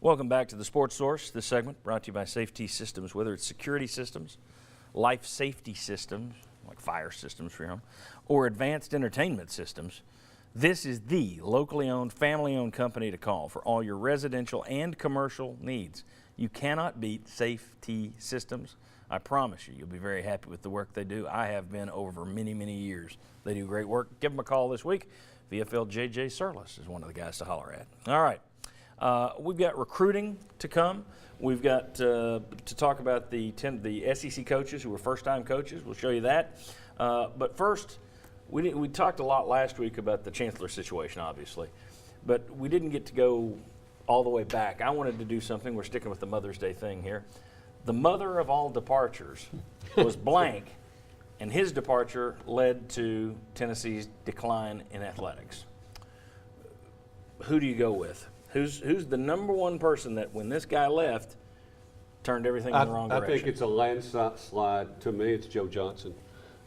Welcome back to the Sports Source. This segment brought to you by Safety Systems, whether it's security systems, life safety systems, like fire systems for your home, or advanced entertainment systems. This is the locally owned, family-owned company to call for all your residential and commercial needs. You cannot beat Safety Systems. I promise you, you'll be very happy with the work they do. I have been over many, many years. They do great work. Give them a call this week. VFL JJ Surlis is one of the guys to holler at. All right. We've got recruiting to come. We've got to talk about the SEC coaches who were first-time coaches. We'll show you that. But first, we talked a lot last week about the Chancellor situation, obviously. But we didn't get to go all the way back. I wanted to do something. We're sticking with the Mother's Day thing here. The mother of all departures was blank, and his departure led to Tennessee's decline in athletics. Who do you go with? Who's the number one person that when this guy left turned everything in the wrong direction? I think it's a landslide. To me, it's Joe Johnson.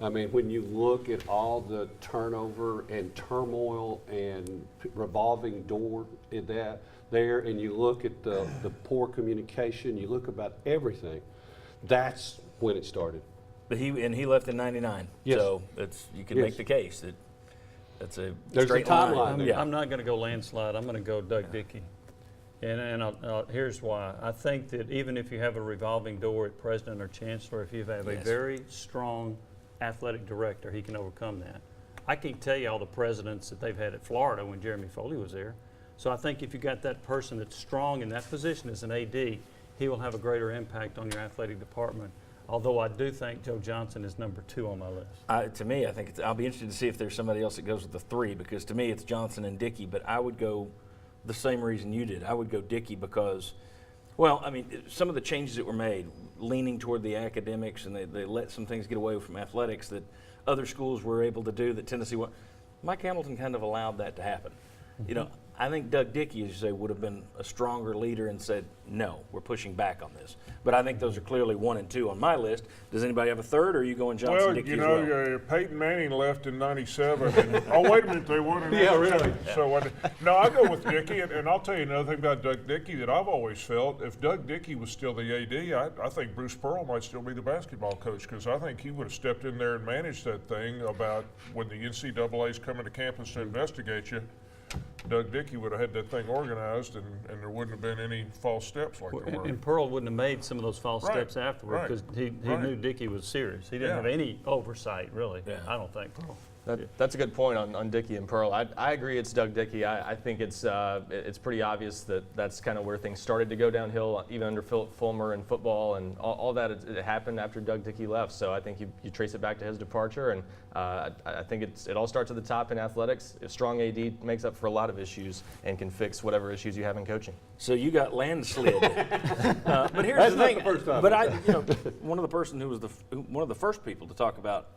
I mean, when you look at all the turnover and turmoil and revolving door in that there, and you look at the poor communication, you look about everything, that's when it started. But he left in '99. Yes. So you can make the case that that's a There's straight a timeline line. there. Yeah. I'm not going to go landslide. I'm going to go Doug Dickey. And here's why. I think that even if you have a revolving door at president or chancellor, if you have a very strong athletic director, he can overcome that. I can't tell you all the presidents that they've had at Florida when Jeremy Foley was there. So I think if you got that person that's strong in that position as an AD, he will have a greater impact on your athletic department. Although I do think Joe Johnson is number 2 on my list. To me, I think I'll be interested to see if there's somebody else that goes with the 3, because to me it's Johnson and Dickey, but I would go the same reason you did. I would go Dickey because, well, I mean, some of the changes that were made, leaning toward the academics, and they let some things get away from athletics that other schools were able to do that Tennessee wasn't. Mike Hamilton kind of allowed that to happen. Mm-hmm. You know, I think Doug Dickey, as you say, would have been a stronger leader and said, no, we're pushing back on this. But I think those are clearly 1 and 2 on my list. Does anybody have a third, or are you going Johnson, Dickey as well? Well, you know, Peyton Manning left in '97. Oh, wait a minute, they won in '97. Yeah, really. So, no, I go with Dickey, and I'll tell you another thing about Doug Dickey that I've always felt. If Doug Dickey was still the AD, I think Bruce Pearl might still be the basketball coach, because I think he would have stepped in there and managed that thing about when the NCAA's coming to campus to investigate you. Doug Dickey would have had that thing organized, and there wouldn't have been any false steps like there were. And Pearl wouldn't have made some of those false steps afterward because he knew Dickey was serious. He didn't have any oversight, really. Yeah. I don't think, Pearl. That's a good point on Dickey and Pearl. I agree it's Doug Dickey. I think it's pretty obvious that's kind of where things started to go downhill, even under Philip Fulmer and football, and all that it happened after Doug Dickey left. So I think you trace it back to his departure, and I think it all starts at the top in athletics. A strong AD makes up for a lot of issues and can fix whatever issues you have in coaching. So you got landslid. But here's the thing. Not the first time. But one of the first people to talk about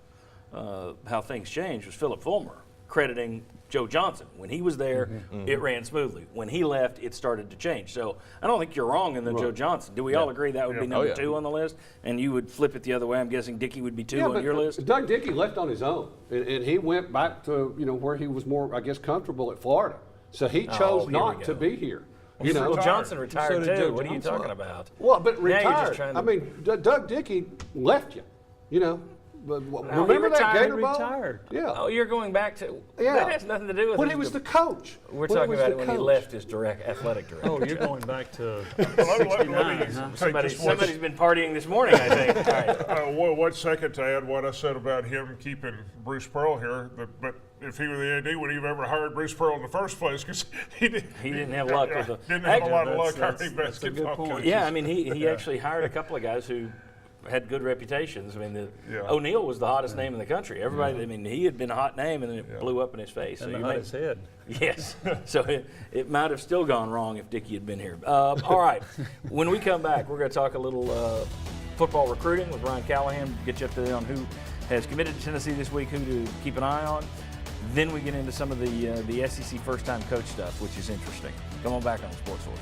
how things changed was Philip Fulmer, crediting Joe Johnson. When he was there, it ran smoothly. When he left, it started to change. So I don't think you're wrong in the Joe Johnson. Do we all agree that would be number 2 on the list? And you would flip it the other way. I'm guessing Dickey would be 2 on your list? Doug Dickey left on his own, and he went back to where he was more, I guess, comfortable at Florida. So he chose not to be here. Well, Johnson retired So did too. Joe What are you Johnson. talking about? Well, but Now you're just retired. trying to- I mean, Doug Dickey left you. But he remember that retired. Gator Bowl? Retired. Yeah. Oh, you're going back to Yeah. that has nothing to do with When his he was the coach. We're When he talking was about the it when he coach. left his athletic director. Oh, you're going back to Let me 69, huh? take this one. Somebody's been partying this morning, I think. All right. One second to add what I said about him keeping Bruce Pearl here, but if he were the AD, would he have ever hired Bruce Pearl in the first place? Because he didn't have luck with the. didn't have a lot of luck That's hiring a good basketball point. coaches. Yeah, I mean, he actually hired a couple of guys who had good reputations. I mean, O'Neal was the hottest name in the country. Everybody, I mean, he had been a hot name, and then it blew up in his face. And so the hottest head. Yes. So it might have still gone wrong if Dickey had been here. All right. When we come back, we're going to talk a little football recruiting with Ryan Callahan, get you up to date on who has committed to Tennessee this week, who to keep an eye on. Then we get into some of the SEC first-time coach stuff, which is interesting. Come on back on the Sports Source.